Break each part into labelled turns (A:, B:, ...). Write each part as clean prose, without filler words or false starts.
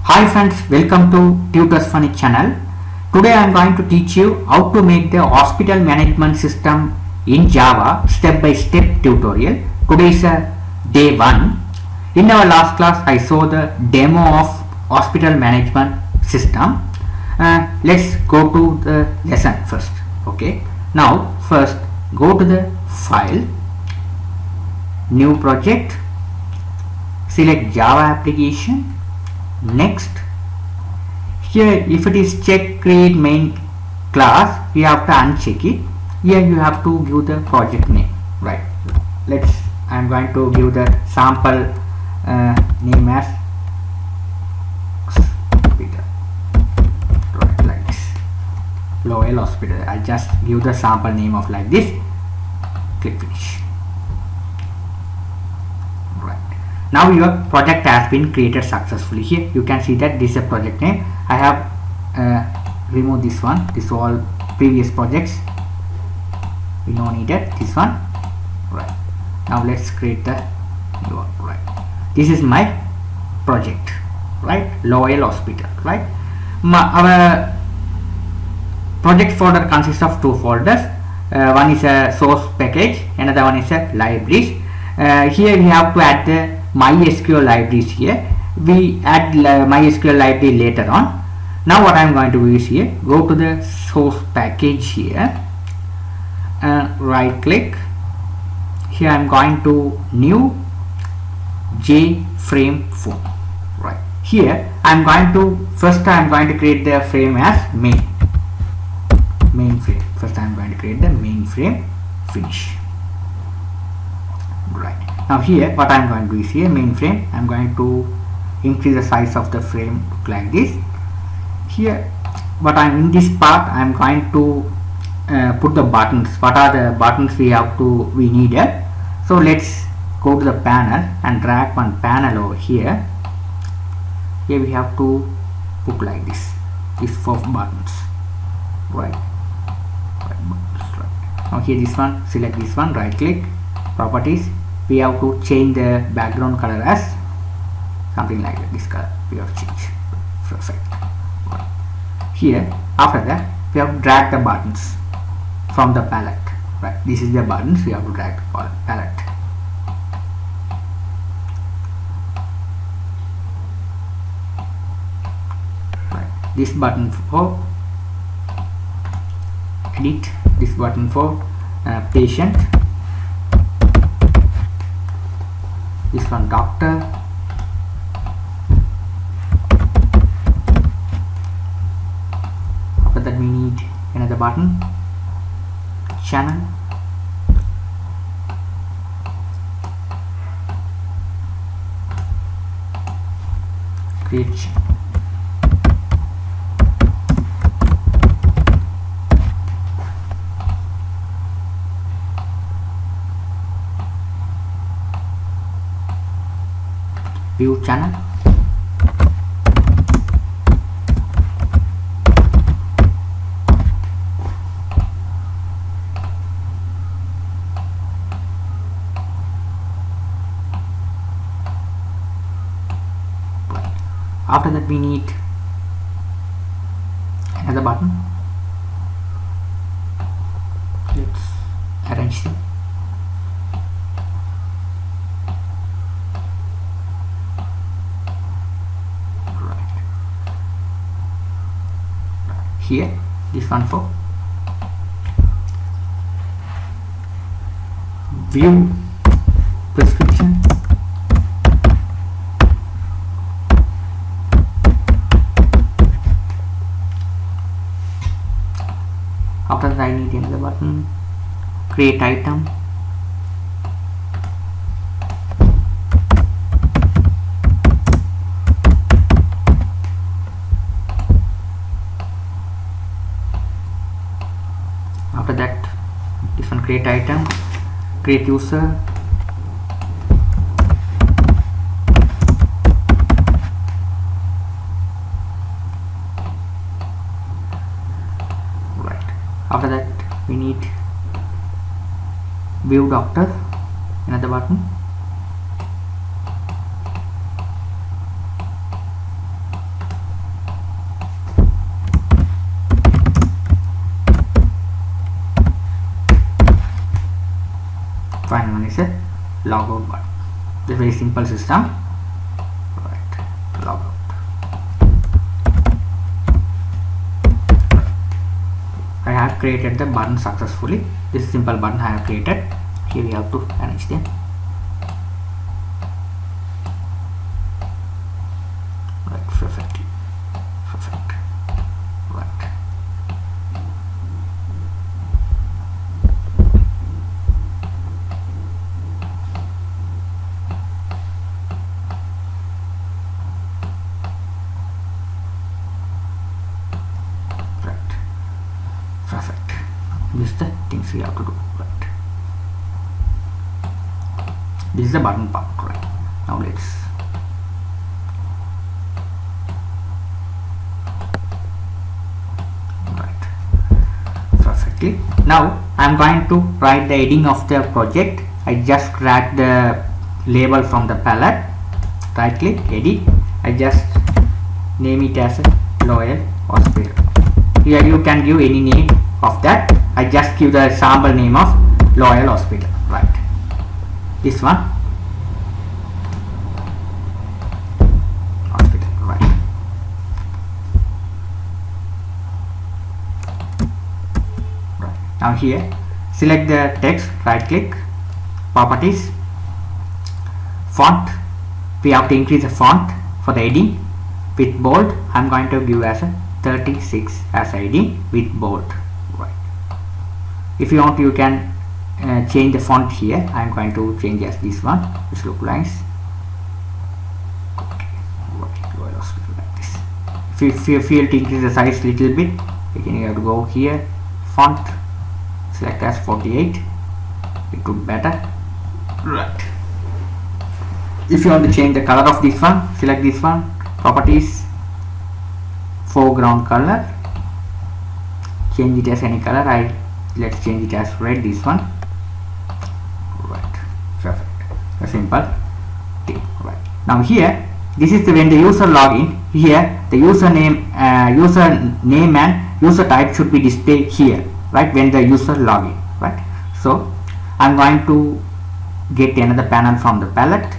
A: Hi friends, welcome to Tutors Funny channel. Today I am going to teach you how to make the hospital management system in Java step by step tutorial. Today is day 1. In our last class I saw the demo of hospital management system. Let's go to the lesson first. Okay. Now first go to the file, new project, select Java application. Next, here if it is check create main class, you have to uncheck it. Here you have to give the project name, right? I am going to give the sample name as hospital, right, like this, Lowell Hospital. I just give the sample name of like this, click finish. Now your project has been created successfully. Here you can see that this is a project name. I have removed this one. This all previous projects. We no needed this one. Right. Now let's create the new one. Right. This is my project. Right. Lowell Hospital. Right. Our project folder consists of two folders. One is a source package. Another one is a libraries. Here we have to add the MySQL libraries here. We add MySQL library later on. Now what I am going to do is here, go to the source package here, right click. Here I am going to new JFrame form. Right here I am going to create the frame as main frame. First I am going to create the main frame, finish. Right. Now here what I am going to do is here mainframe. I am going to increase the size of the frame like this. Here what I am in this part I am going to put the buttons. What are the buttons we needed? So let's go to the panel and drag one panel over here. Here we have to put like this. These 4 buttons. Right. Now here this one, select this one, right click, properties. We have to change the background color as something like that. This color we have to change. Perfect. Here after that we have to drag the buttons from the palette. Right, this is the buttons we have to drag the palette. Right, this button for edit, this button for patient, this one doctor, after that we need another button, channel, create view channel, after that we need another button. Let's arrange them. Here this one for view prescription, after that I need another button, create item, after that this one create item, create user, right, after that we need view doctor, another button, is a logout button. It's a very simple system. Right, logout. I have created the button successfully. This simple button I have created. Here we have to arrange them. Right, perfectly. Perfect. Right. Right. Perfect. This is the things we have to do. Right. This is the button part. Right. Now let's perfectly. Now I am going to write the heading of the project. I just drag the label from the palette, right click, edit. I just name it as a Loyal Hospital. Here you can give any name of that. I just give the sample name of Loyal Hospital. Right. This one. Hospital. Right. Now here select the text, right click, properties, font. We have to increase the font for the heading with bold. I am going to give as a 36 as heading with bold. Right. If you want, you can change the font here. I am going to change as this one, which look nice. Okay. Right. Like this. If you feel to increase the size little bit, again you have to go here, font, select as 48. It would better. Right. If you want to change the color of this one, select this one, properties, foreground color, change it as any color. Let's change it as red, this one. Right. Perfect. A simple thing. Right. Now here, this is when the user login. Here the username and user type should be displayed here, right, when the user login. Right. So I'm going to get another panel from the palette.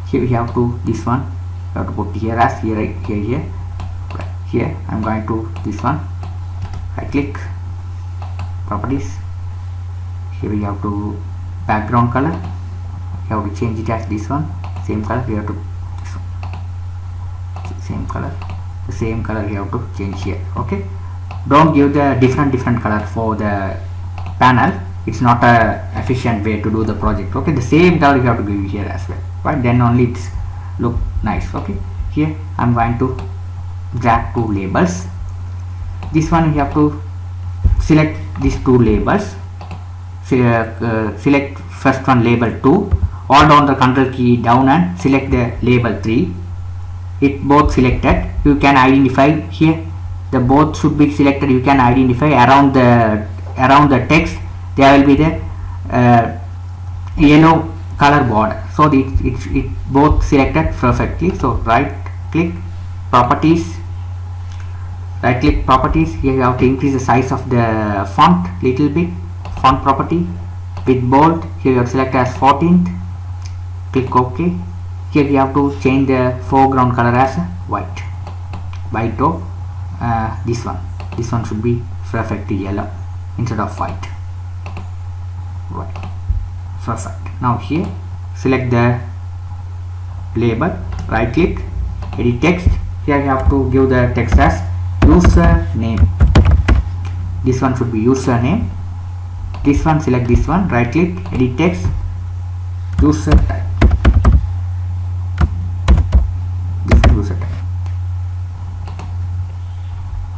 A: Here we have to this one. You have to put here as here. Right. Here I'm going to this one. Right click, properties. Here we have to background color. You have to change it as this one. Same color. We have to this one. Same color. The same color you have to change here. Okay. Don't give the different color for the panel. It's not a efficient way to do the project. Okay. The same color you have to give here as well. Right. Then only it's look nice. Okay. Here I'm going to drag two labels. This one you have to select these two labels. Select first one, label 2. Hold down the control key down and select the label 3. It both selected. You can identify here. The both should be selected. You can identify around the text. There will be the yellow color border. So it both selected perfectly. So right click, properties. Right click, properties. Here you have to increase the size of the font little bit. Font property with bold. Here you have to select as 14th. Click OK. Here you have to change the foreground color as white. White or this one should be perfectly yellow instead of white. Right. Perfect. Now here select the label. Right click, edit text. Here you have to give the text as username. This one should be username. This one, select this one, right click, edit text, user type. This is user type.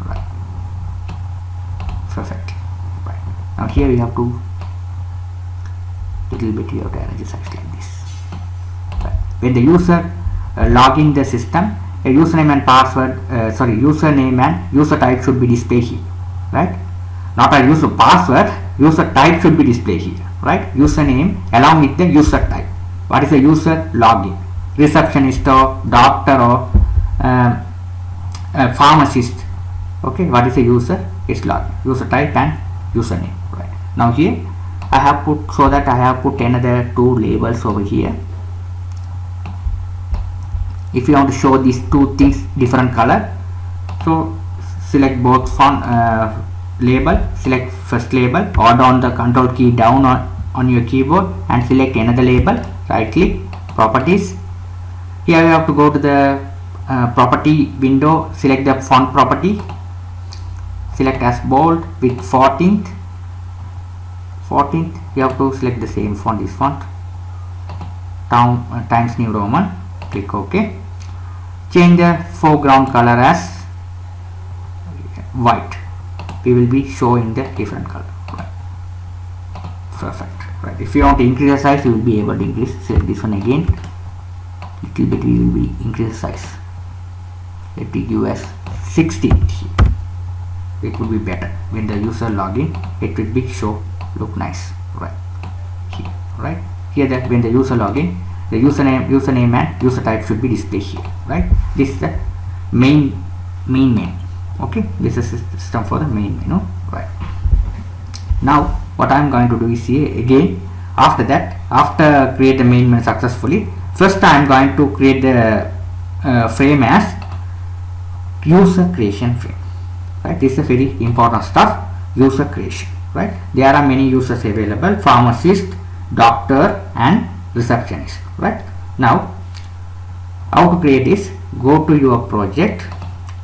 A: Right. Perfect. Right. Now here we have to little bit, you have to arrange the size like this. Right. When the user login the system, a username and password, username and user type should be displayed here. Right. Not a user password. User type should be displayed here, right? Username along with the user type. What is the user login? Receptionist or doctor or pharmacist. Okay, what is the user? It's login. User type and username. Right. Now here I have put, so that I have put another two labels over here. If you want to show these two things different color, so select both font label, select first label, or down the control key down on your keyboard and select another label, right click, properties. Here you have to go to the property window, select the font property, select as bold with 14th. You have to select the same font, this font, Times New Roman, click OK. Change the foreground color as white. We will be showing the different color. Right. Perfect. Right. If you want to increase the size, you will be able to increase. Select this one again. Little bit we will be increase the size. Let me give as 16. It will be better when the user login. It will be look nice. Right here. Right here, that when the user login, the username and user type should be displayed here. Right. This is the main. Okay, this is the system for the main menu. Right. Now what I am going to do is here again, after create the main menu successfully, first I am going to create the frame as user creation frame. Right, this is very important stuff. User creation. Right, there are many users available: pharmacist, doctor and receptionist. Right. Now how to create is, go to your project.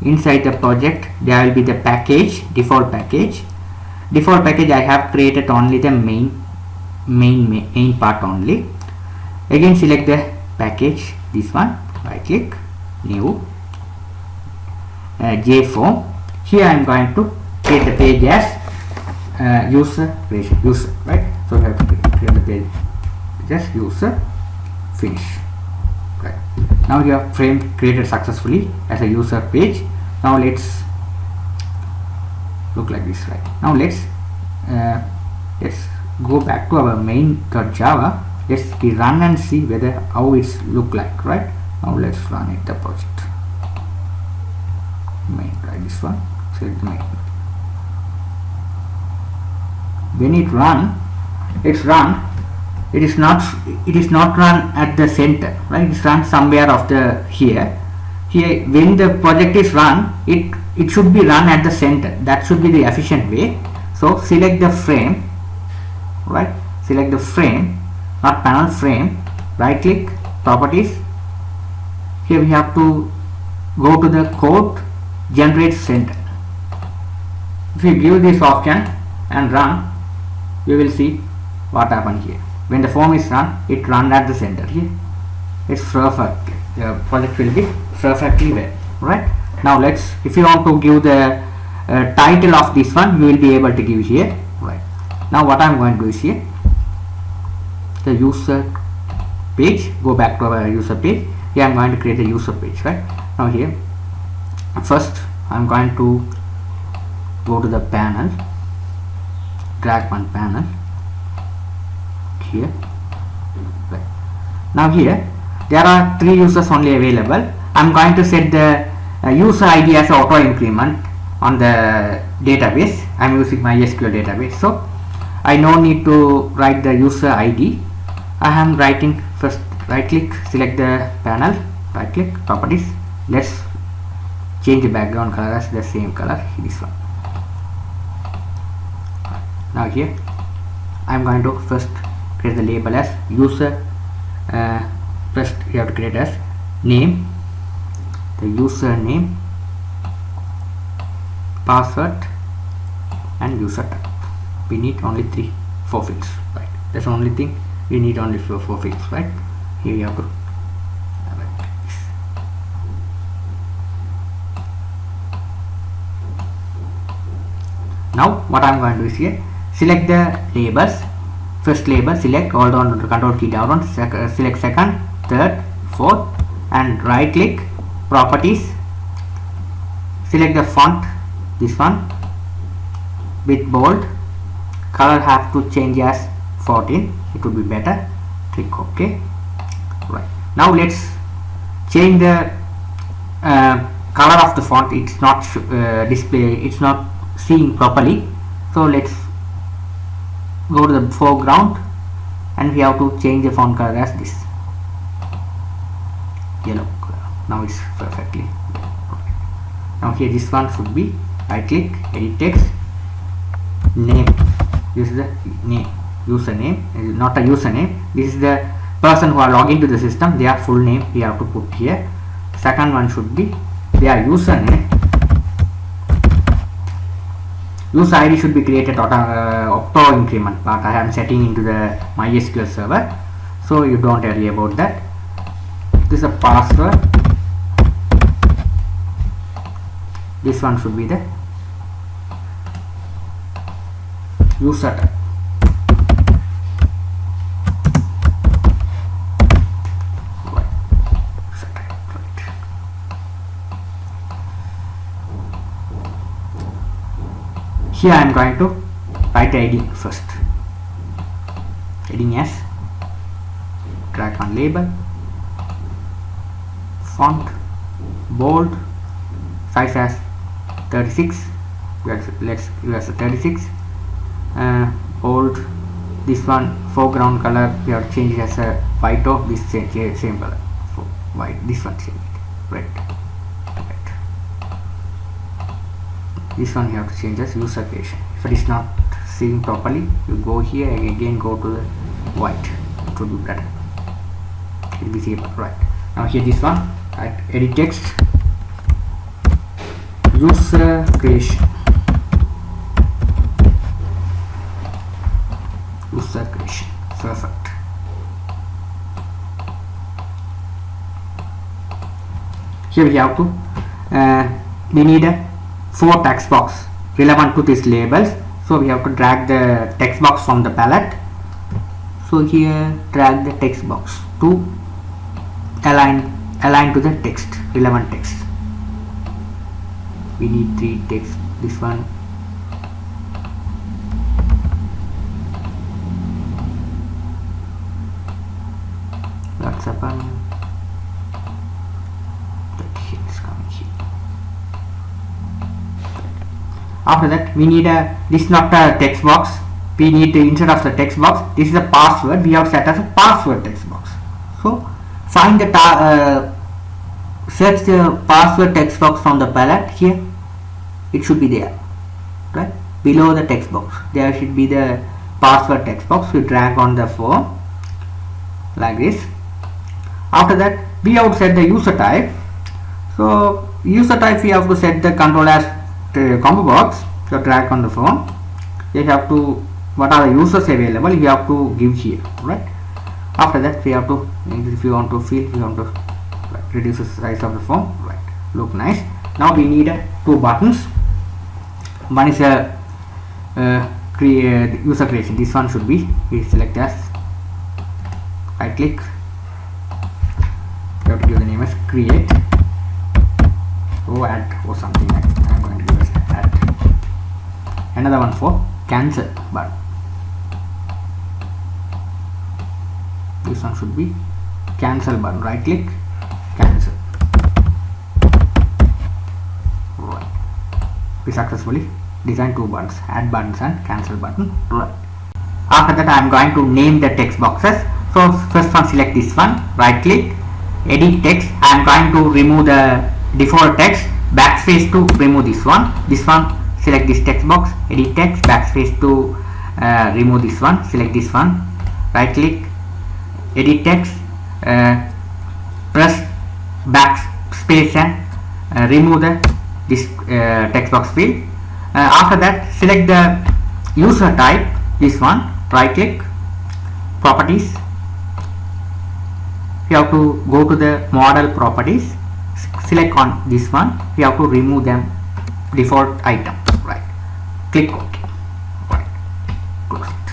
A: Inside the project there will be the package, default package. I have created only the main part only. Again select the package, this one, right click, new, JForm. Here I am going to create the page as user creation, right. So we have to create the page just user, finish. Right. Now you have frame created successfully as a user page. Now let's look like this. Right. Now let's go back to our main.java. Let's run and see whether how it's look like. Right. Now let's run it, the project main. Right, this one. Select the main. When it run, it is not run at the center. Right. It's run somewhere of the here. When the project is run, it should be run at the center. That should be the efficient way. So select the frame. Right. Select the frame, not panel, frame. Right click, properties. Here we have to go to the code, generate center. If you give this option and run, you will see what happened here. When the form is run, it run at the center here. It's perfect. The project will be perfectly well. Right. Now if you want to give the title of this one, you will be able to give here. Right. Now what I am going to do is here, the user page. Go back to our user page. Here I am going to create a user page. Right. Now here, first I am going to go to the panel, drag one panel here. Right. Now here there are 3 users only available. I am going to set the user ID as auto increment on the database. I am using my SQL database, so I no need to write the user ID. I am writing first. Right click, select the panel, right click, properties. Let's change the background color as the same color, this one. Now here I am going to first create the label as user. First you have to create as name, the user name, password and user type. We need only 4 fields. Right. That's the only thing we need, only 4 fields. Right. Here you have to write this. Now what I am going to do is here, select the labels. First label, select, hold on to the control key down, select second, third, fourth and right click, properties. Select the font, this one, with bold. Color have to change as 14. It would be better. Click OK. Right. Now let's change the color of the font. It's not it's not seeing properly. So let's go to the foreground, and we have to change the font color as this yellow color. Now it's perfectly. Now here this one should be, right click, edit text, name. This is the name, username. This is not a username, this is the person who are logged into the system, their full name we have to put here. Second one should be their username. User ID should be created auto increment, but I am setting into the MySQL server, so you don't worry about that. This is a password. This one should be the user type. Right. User type. Right. Here I am going to write the heading first. Heading as, drag on label, font, bold, size as 36. Let's use 36. Bold. This one foreground color we have changed as a white of this same color. So white. This one change it red. This one you have to change as user creation. If it is not seen properly, you go here and again go to the white. It will be better. It will be visible. Right. Now here this one, right, edit text, user creation. User creation. Perfect. Here we have to we need a 4 text box relevant to these labels, so we have to drag the text box from the palette. So here drag the text box to align to the text, relevant text. We need 3 text. This one, that's upon that here is coming here. After that we need this is not a text box, we need to, instead of the text box, this is a password we have set as a password text box. So find the search the password text box from the palette. Here it should be there, right below the text box. There should be the password text box. We drag on the form like this. After that we have to set the user type. So user type we have to set the control as combo box. So drag on the form. You have to, what are the users available, you have to give here, right? After that we have to, if you want to fill, you want to reduce the size of the form, right? Look nice. Now we need 2 buttons. One is a user creation. This one should be, we select as, right click, you have to give the name as create, add or something like that. I'm going to give as add. Another one for cancel button. This one should be cancel button. Right click, cancel. Right. We successfully designed 2 buttons, add buttons and cancel button. Right. After that I am going to name the text boxes. So first one, select this one, right click, edit text. I am going to remove the default text, backspace to remove this one. This one, select this text box, edit text, backspace to remove this one. Select this one, right click, edit text, press backspace and remove this text box field. After that select the user type, this one, right click, properties. You have to go to the model properties, select on this one. You have to remove them default item, right? Click OK. Right. Close it.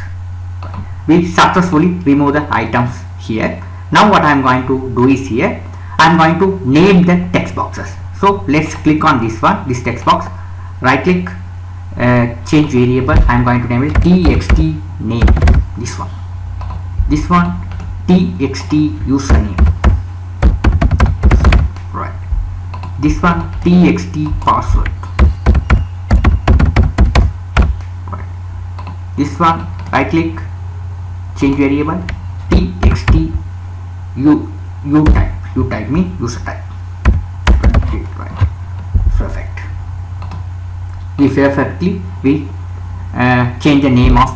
A: Right. We successfully remove the items here. Now what I am going to do is here I am going to name the text boxes. So let's click on this one, this text box, right click, change variable. I am going to name it txt name. This one txt username, right? This one txt password, right? This one right click, change variable, txt u type mean user type, right, perfect. We perfectly we change the name of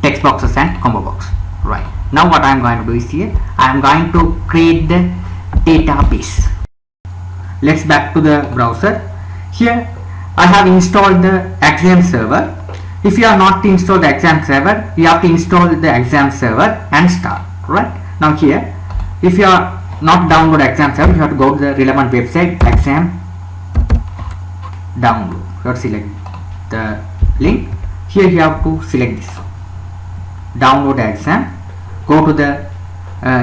A: text boxes and combo box. Right, now what I am going to do is here I am going to create the database. Let's back to the browser. Here I have installed the exam server. If you are not to install the exam server, you have to install the exam server and start. Right, now here if you are not download exam server, you have to go to the relevant website, exam download. You have to select the link. Here you have to select this one, download the exam. Go to the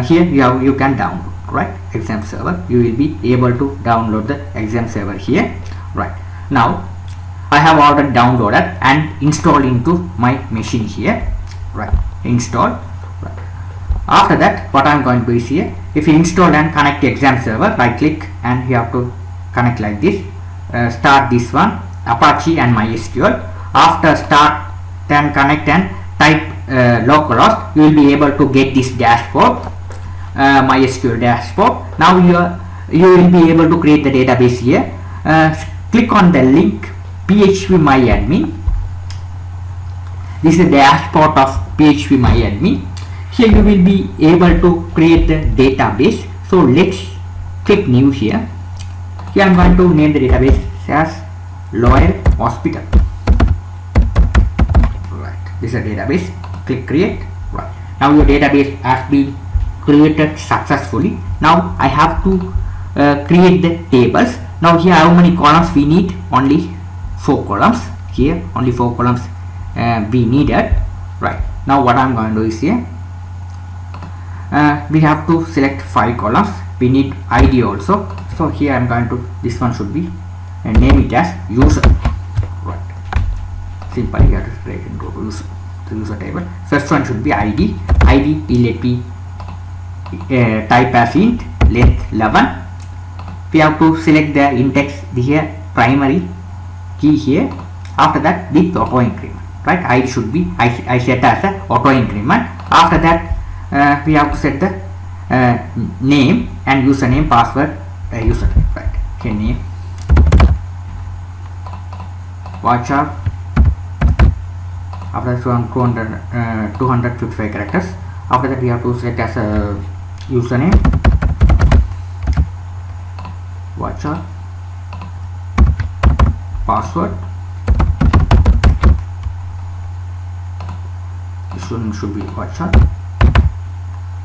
A: here you can download, right, exam server. You will be able to download the exam server here. Right, now I have already downloaded and installed into my machine here. Right, install. Right. After that what I am going to do is here, if you install and connect the exam server, right click and you have to connect like this. Start this one, Apache and MySQL. After start then connect and type localhost, you will be able to get this dashboard, MySQL dashboard. Now you will be able to create the database here. Click on the link phpMyAdmin. This is the dashboard of phpMyAdmin. Here you will be able to create the database. So let's click new here. Here I am going to name the database as Loyal Hospital. Right, this is a database. Click create. Right, now your database has been created successfully. Now I have to create the tables. Now here how many columns we need? Only 4 columns. Here only 4 columns we needed. Right, now what I am going to do is here we have to select 5 columns. We need ID also. So here I am going to, this one should be name it as user. Right, simple. Here go to user, the user table. First one should be ID. Let me type as int, length 11. We have to select the index here, primary key here. After that with auto increment. Right, ID should be I set as a auto increment. After that we have to set the name and username, password, user. Right, here name, watch out. After that 255 characters. After that we have to select as a username, watch out, password. This one should be watch out.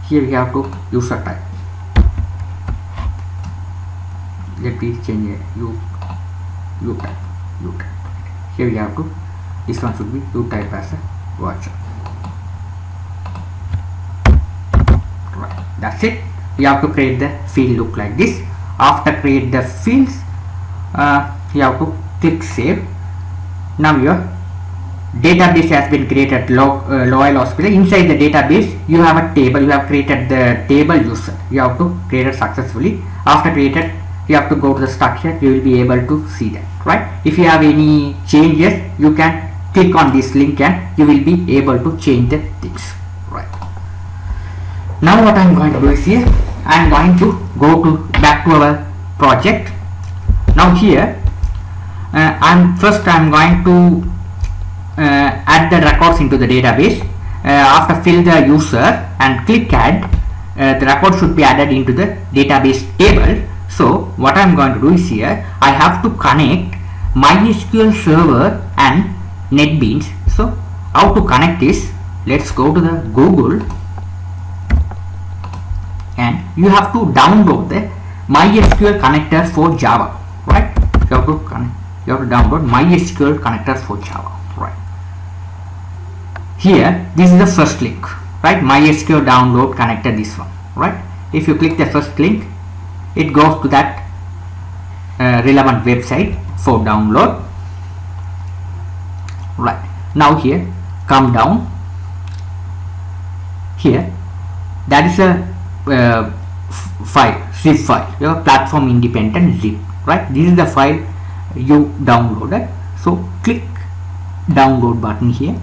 A: Here we have to user type. Let me change it. U type. Here we have to, this one should be U type as a watcher. Right, that's it. You have to create the field look like this. After create the fields, you have to click save. Now your database has been created, Loyal Hospital. Inside the database you have a table. You have created the table user. You have to create it successfully. After created, you have to go to the structure. You will be able to see that. Right, if you have any changes, you can click on this link and you will be able to change the things. Right, now what I am going to do is here I am going to go to back to our project. Now here first I am going to add the records into the database. After fill the user and click add, the record should be added into the database table. So what I am going to do is here I have to connect MySQL server and NetBeans. So how to connect this? Let's go to the Google and you have to download the MySQL connector for Java. Right, you have to download MySQL connector for Java. Right, here this is the first link. Right, MySQL download connector, this one. Right, if you click the first link, it goes to that relevant website for download. Right, now here come down. Here that is a file, zip file, your platform independent zip. Right, this is the file you downloaded. So click download button here.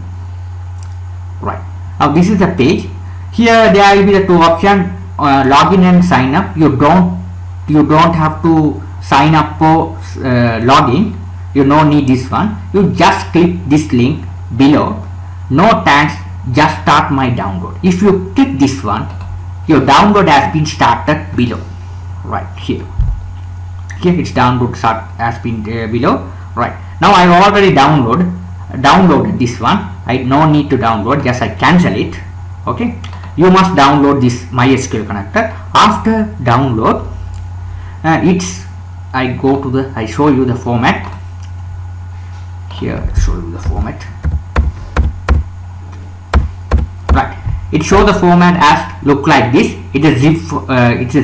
A: right. Now this is the page. Here there will be the two options, login and sign up. You don't have to sign up for login. You don't need this one. You just click this link below. No thanks, just start my download. If you click this one, your download has been started below, right here. Here its download start has been below, right. Now I already downloaded this one. I no need to download, just I cancel it. Okay, you must download this MySQL connector. After download, I show you the format. Here I show you the format. Right, it show the format as look like this. It is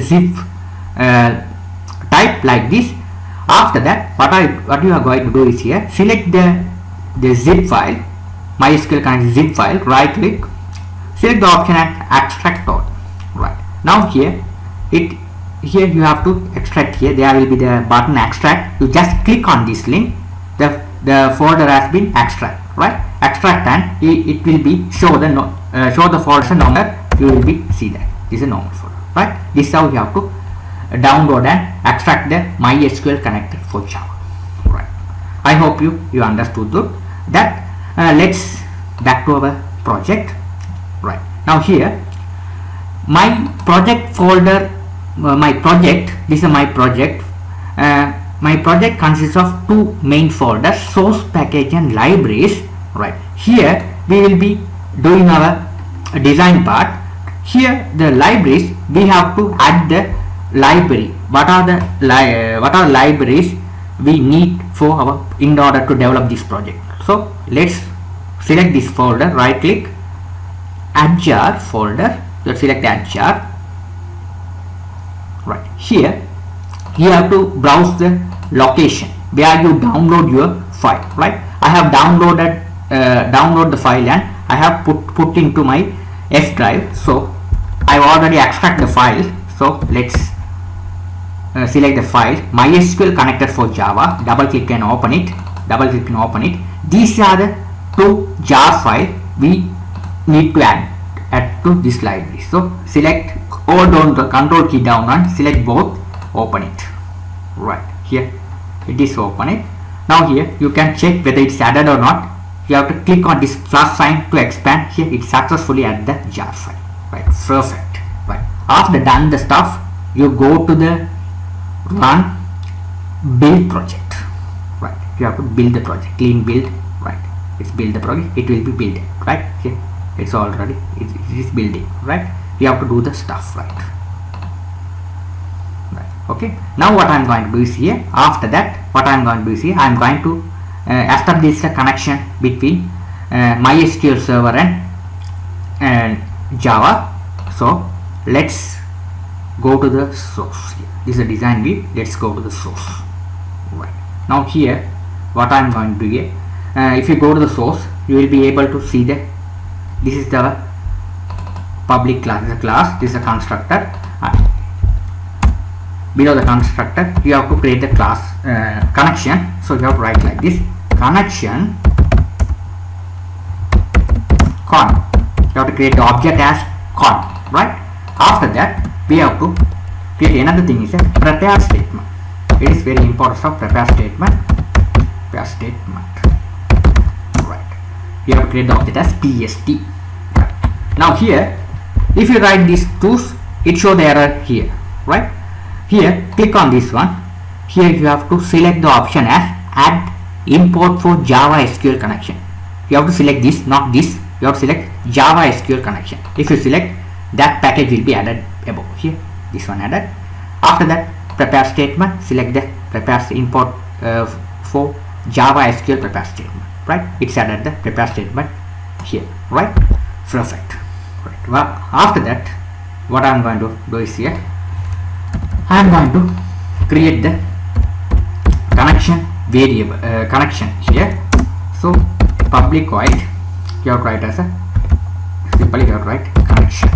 A: zip type like this. After that, what you are going to do is here select the zip file, MySQL connect zip file, right click, select the option and extract all. Right, now here you have to extract. Here there will be the button extract. You just click on this link, the folder has been extract, right. Extract and it will be show the folder number. You will be see that this is a normal folder, right. This is how you have to download and extract the MySQL connector for Java, right. I hope you understood that. Let's back to our project, right. Now here my project folder, this is my project. My project consists of two main folders, source package and libraries, right. Here we will be doing our design part. Here the libraries, we have to add the library. What are libraries we need for in order to develop this project? So let's select this folder, right click, add jar folder. Let's select add jar. Right, here you have to browse the location where you download your file, right. I have download the file and I have put into my F drive. So I have already extract the file. So let's select the file, MySQL connector for Java. Double click and open it. These are the two jar file we need to add to this library. So select, hold on the control key down and select both, open it. Right, here it is open it. Now here you can check whether it's added or not. You have to click on this plus sign to expand. Here it successfully added the jar file, right. Perfect, right. After done the stuff, you go to the run build project, right. You have to build the project, clean build, right. It's build the project, it will be building, right. Here it's already it is building, right. You have to do the stuff, right. Okay, now what I'm going to do is here, after that what I'm going to do is here, I'm going to establish a connection between MySQL server and Java. So let's go to the source. Here this is a design view. Let's go to the source, right. Now here what I'm going to do here, if you go to the source, you will be able to see that this is the public class, this is a constructor. Below the constructor you have to create the class connection. So you have to write like this, connection con. You have to create the object as con, right. After that we have to create another thing, is a prepare statement. It is very important stuff, prepare statement, right. You have to create the object as PST, right. Now here if you write these twos, it show the error here, right. Here click on this one. Here you have to select the option as add import for Java SQL connection. You have to select this, not this. You have to select Java SQL connection. If you select, that package will be added above. Here this one added. After that prepare statement, select the prepare import for Java SQL prepare statement, right. It's added the prepare statement here, right. Perfect, right. Well, after that what I'm going to do is here, I am going to create the connection variable, connection here. So public void, you have to write as a simply you have to write connection,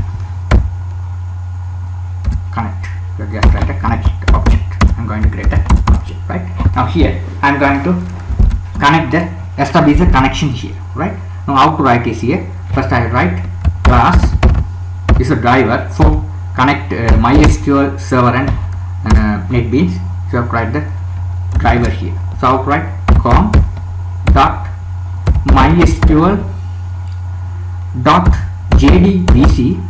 A: connect. You have just write a connect object. I'm going to create an object, right. Now here I am going to establish the connection here, right. Now how to write is here, first I write class is a driver for connect MySQL server and NetBeans. So I have to write the driver here. So I have to write com dot MySQL dot JDBC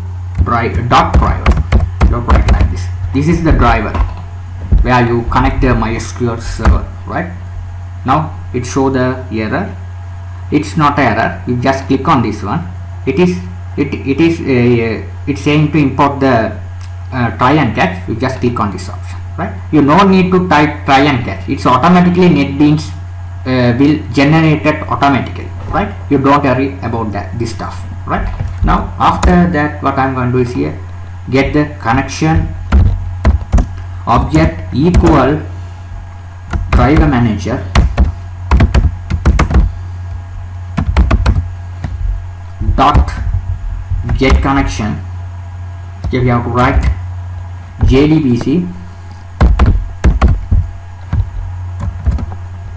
A: dot driver. You have to write like this. This is the driver where you connect the MySQL server, right? Now it show the error. It's not error. You just click on this one. It's saying to import the try and catch. You just click on this option, right? You no need to type try and catch. It's automatically NetBeans will generate it automatically, right? You don't worry about this stuff, right? Now after that, what I'm going to do is here get the connection object equal driver manager dot get connection. Here we have to write JDBC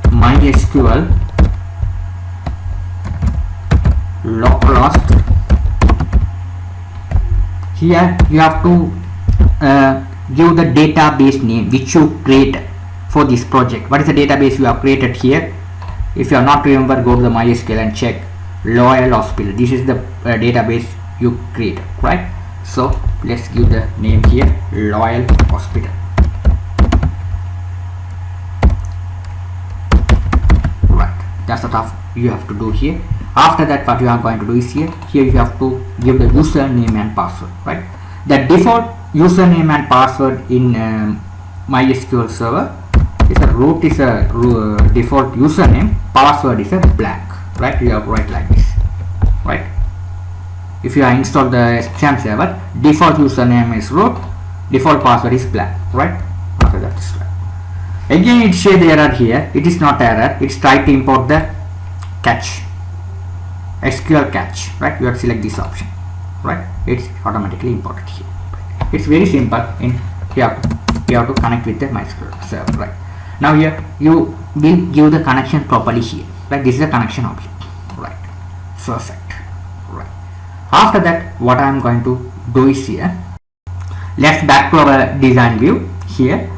A: MySQL localhost. Here you have to give the database name which you created for this project. What is the database you have created here? If you are not remember, go to the MySQL and check Loyal Hospital. This is the database you created, right? So let's give the name here Loyal Hospital, right? That's the stuff you have to do here. After that, what you are going to do is here you have to give the username and password, right? The default username and password in MySQL server is a root is a default username, password is a blank, right? You have to write like this, right? If you install the SAM server, default username is root, default password is blank, right? After that is right. Again it says the error here. It is not error, it's try to import the catch, SQL catch, right? You have to select this option, right? It's automatically imported here, right? It's very simple. In you have to connect with the MySQL server, right? Now here you will give the connection properly here, right? This is a connection object, right? Perfect, right? After that, what I am going to do is here, let's back to our design view here.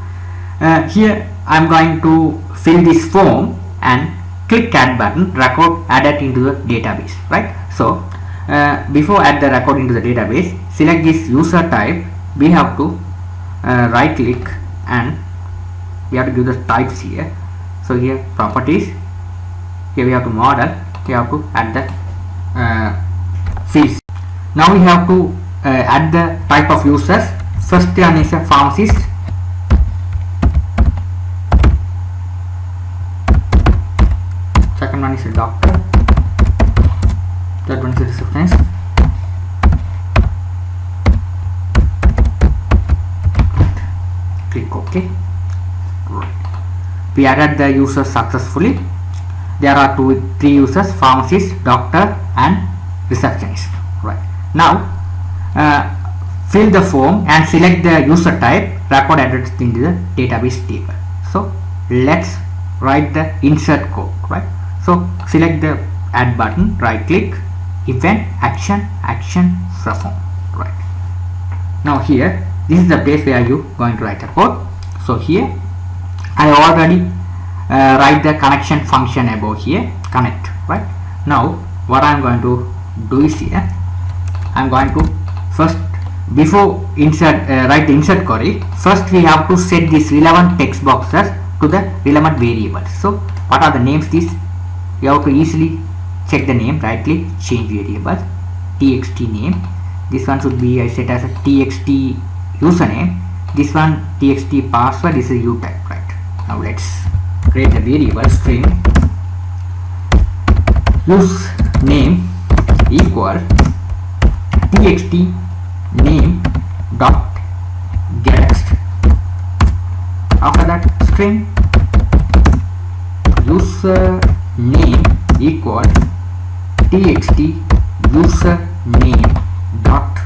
A: Here I am going to fill this form and click add button, record added into the database, right? So before add the record into the database, select this user type. We have to right click and we have to give the types here. So here properties, here we have to model, we have to add the fields. Now we have to add the type of users. First one is a pharmacist, second one is a doctor, third one is a receptionist, click OK. Right. We added the users successfully. There are three users: pharmacist, doctor and receptionist, right? Now fill the form and select the user type, record added into the database table. So let's write the insert code, right? So select the add button, right click, event, action, perform, right? Now here this is the place where you going to write a code. So here I already write the connection function above here, connect, right? Now what I am going to do is here I am going to first, before insert write the insert query, first we have to set these relevant text boxes to the relevant variables. So what are the names? This you have to easily check the name, right click, change variable, txt name. This one should be set as a txt username. This one txt password is a u type, right? Now let's create a variable string use name equal txt name dot get. After that, string user name equal txt user name dot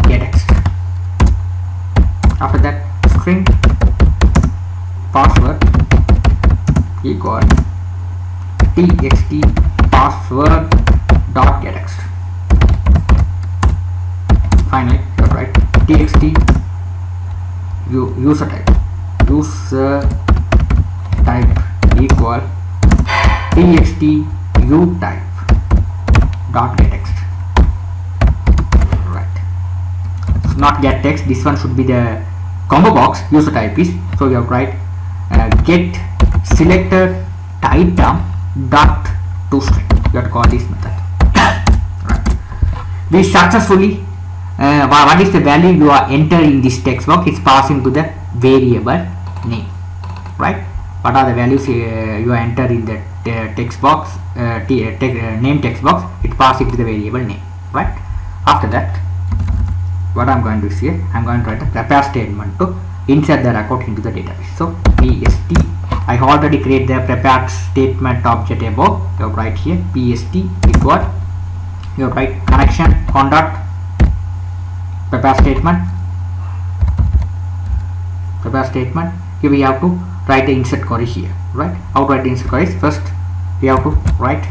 A: gettext. After that, string password equal txt password dot gettext. finally write txt user type equal txt u type dot get text. Right, it's not get text, this one should be the combo box user type is, so you have to write get selected item dot toString. You have to call this method. Right, we successfully what is the value you are entering in this text box? It's passing to the variable name. Right, what are the values you are entering the text box, name text box? It passes to the variable name. Right, after that what I'm going to do is here I'm going to write the prepare statement to insert the record into the database. So pst, I already create the prepared statement object above. You write here pst equal, you write connection conduct prepare statement. Here we have to write the insert query here. Right, how to write the insert query? First we have to write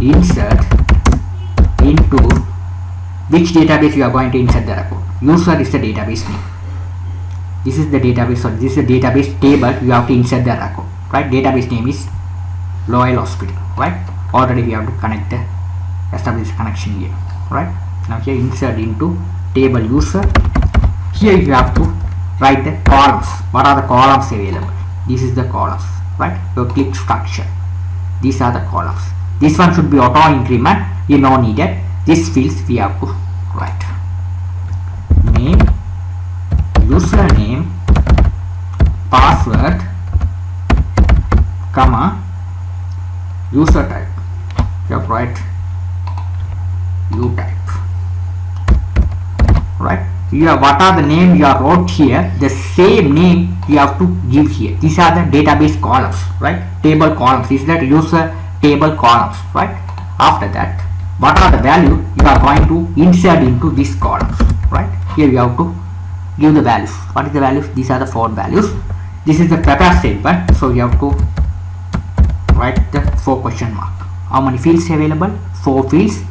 A: insert into which database you are going to insert the record. User is the database name. This is the database, sorry, this is the database table you have to insert the record. Right, database name is Loyal Hospital. Right, already we have to connect the establish connection here. Right, now here insert into table user. Here you have to write the columns. What are the columns available? This is the columns. Right, you click structure. These are the columns. This one should be auto increment. You know needed. This fields we have to write name, username, password, comma, user type. You have to write u type. Right, you have what are the name you have wrote here, the same name you have to give here. These are the database columns. Right, table columns. This is that user table columns. Right, after that what are the value you are going to insert into these columns. Right, here you have to give the values. What is the values? These are the 4 values. This is the prepare statement, so you have to write the 4 question mark. How many fields available? 4 fields,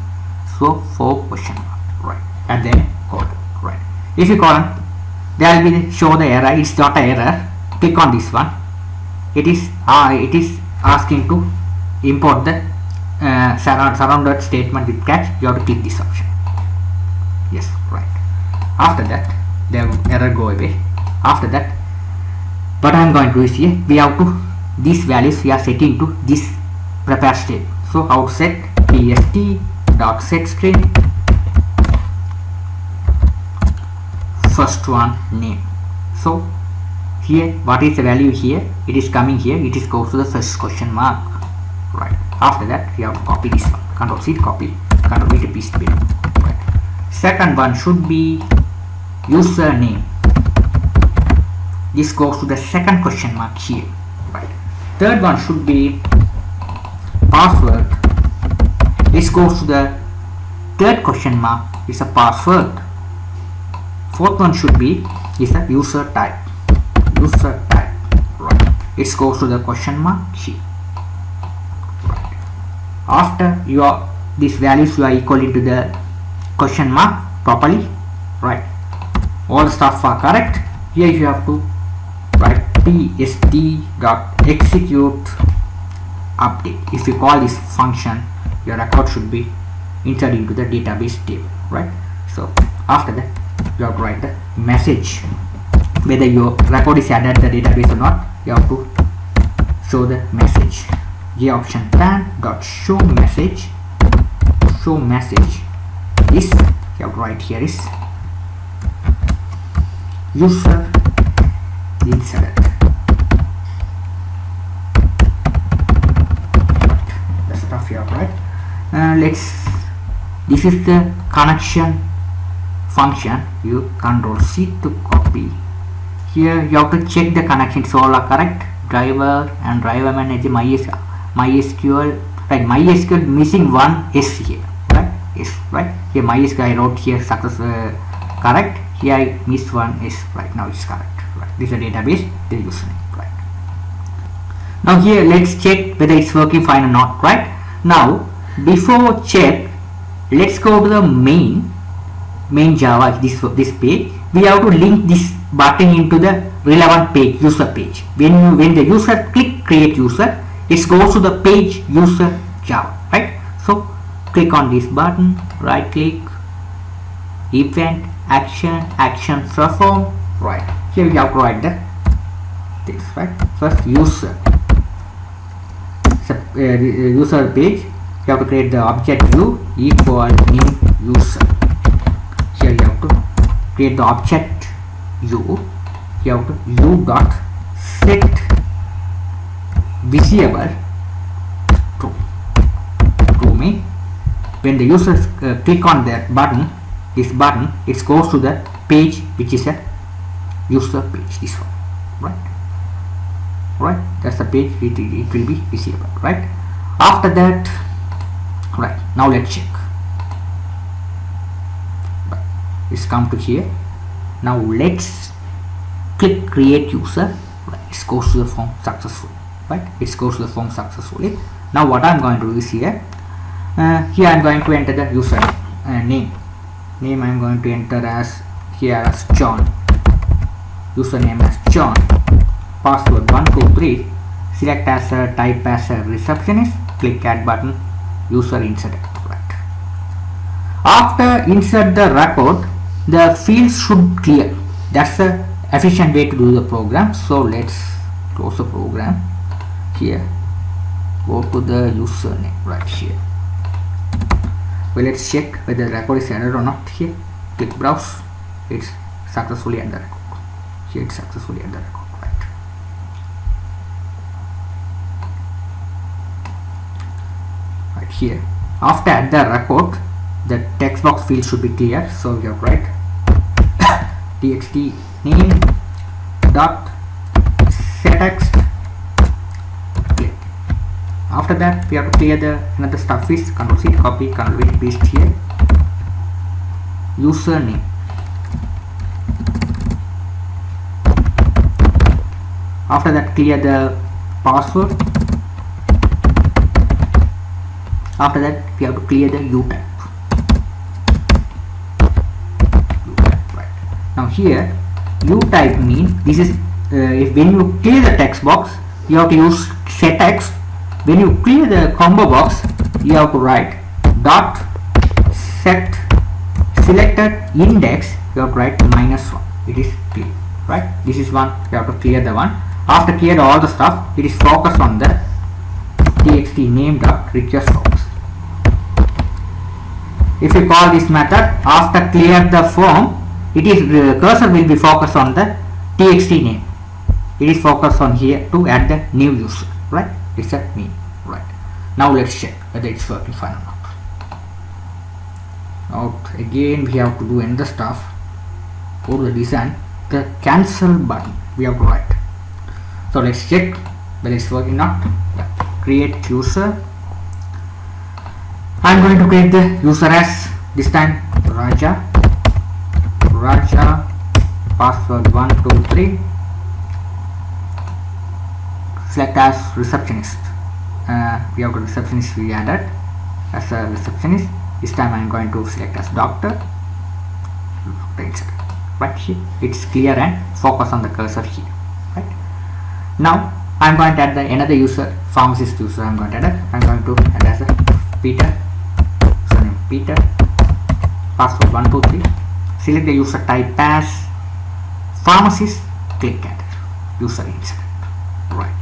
A: so 4 question mark. Right, and then colon. Right, if you colon, there will be show the error. It's not an error. Click on this one. It is asking to import the surrounded statement with catch. You have to click this option. Yes, right. After that the error go away. After that what I am going to do is here we have to these values we are setting to this prepare state. So how to set pst dot set string, first one name. So here what is the value here? It is coming here. It is goes to the first question mark. Right, after that we have to copy this one. Control C copy, Control V to paste below. Right, second one should be username. This goes to the second question mark here. Right, third one should be password. This goes to the third question mark is a password. Fourth one should be is a user type. Right, it goes to the question mark here. Right, after your these values you are equal to the question mark properly. Right, all stuff are correct. Here you have to write pst.execute update. If you call this function, your record should be entered into the database table. Right, so after that you have to write the message whether your record is added to the database or not. You have to show the message. Option plan dot show message is you have to write here is user inserted. The stuff you have to write. This is the connection function. You Control C to copy. Here you have to check the connections all are correct. Driver and driver manager MySQL. Right, MySQL missing one S here. Right, S. Right, here MySQL I wrote here success correct. Here I missed one S. Right, now it's correct. Right, this is a database. The username. Right. Now here let's check whether it's working fine or not. Right. Now before check, let's go to the main. main Java, this page, we have to link this button into the relevant page, user page. When the user click create user, it goes to the page user Java, right? So click on this button, right click, event, action perform, right? Here we have to write this, right? First user page, you have to create the object view equal new user. Here you have to create the object u. You have to u dot set visible to me. When the users click on this button, it goes to the page which is a user page. This one, right? That's the page. It will be visible, right? After that, right, now let's check. It's come to here. Now let's click create user. Right, it goes to the form successfully, right? It goes to the form successfully. Now what I'm going to do is here I'm going to enter the user name I'm going to enter as here as John, username as John, password 123, select as a type as a receptionist, click add button, user insert, right? After insert the record, the fields should clear. That's the efficient way to do the program. So let's close the program. Here go to the username right here. Well, let's check whether the record is entered or not. Here click browse, it's successfully entered record. Here it's successfully entered record, right? Right here, after add the record, the text box field should be clear. So we have to write txt name dot settext. After that, we have to clear the another stuff is Ctrl C, copy, Ctrl V, paste here. Username. After that, clear the password. After that, we have to clear the U type. Right. Now here, U type means this is if when you clear the text box, you have to use settext. When you clear the combo box, you have to write dot set selected index. You have to write -1. It is clear, right? This is one. You have to clear the one. After clear all the stuff, it is focused on the txt name dot request focus. If you call this method after clear the form, it is cursor will be focused on the txt name. It is focused on here to add the new user, right? It's a me, right? Now let's check whether it's working fine or not. Now again we have to do another stuff. Go to the design, the cancel button we have to write. So let's check whether it's working or not. Yeah. Create user. I'm going to create the user as this time Raja, password 123. Select as receptionist. We have the receptionist we added as a receptionist. This time I am going to select as doctor. Right here, it's clear and focus on the cursor here. Right now, I am going to add another user, pharmacist user. I am going to add as a Peter. Surname Peter. Password 123. Select the user type as pharmacist. Click add user insert. Right.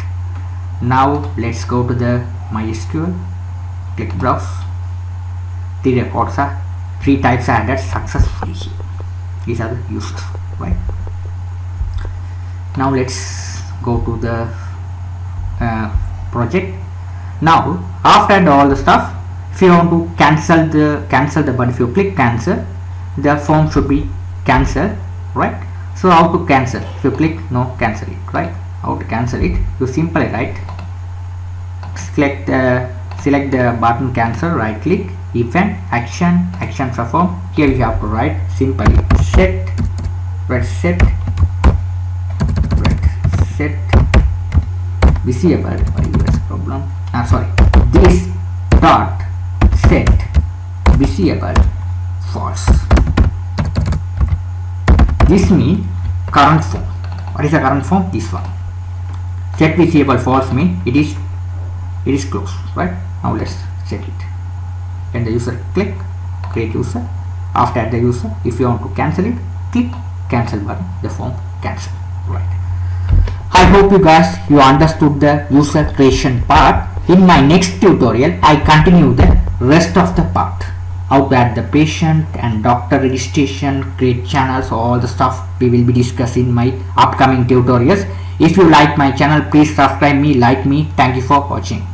A: Now let's go to the MySQL, click browse. The records are 3 types are added successfully here. These are the users, right? Now let's go to the project. Now after all the stuff, if you want to cancel the button, if you click cancel, the form should be cancelled, right? So how to cancel? If you click no, cancel it, right? How to cancel it? You simply write select the button cancel, right click, event, action perform. Here you have to write simply set visible. Problem. This dot set visible false. this means current form. What is the current form? This one. Set visible false means it is closed, right? Now let's set it. When the user click create user, after the user, if you want to cancel it, click cancel button, the form cancel, right? I hope you understood the user creation part. In my next tutorial I continue the rest of the part, how to add the patient and doctor registration, create channels, all the stuff we will be discussing in my upcoming tutorials. If you like my channel, please subscribe me, like me. Thank you for watching.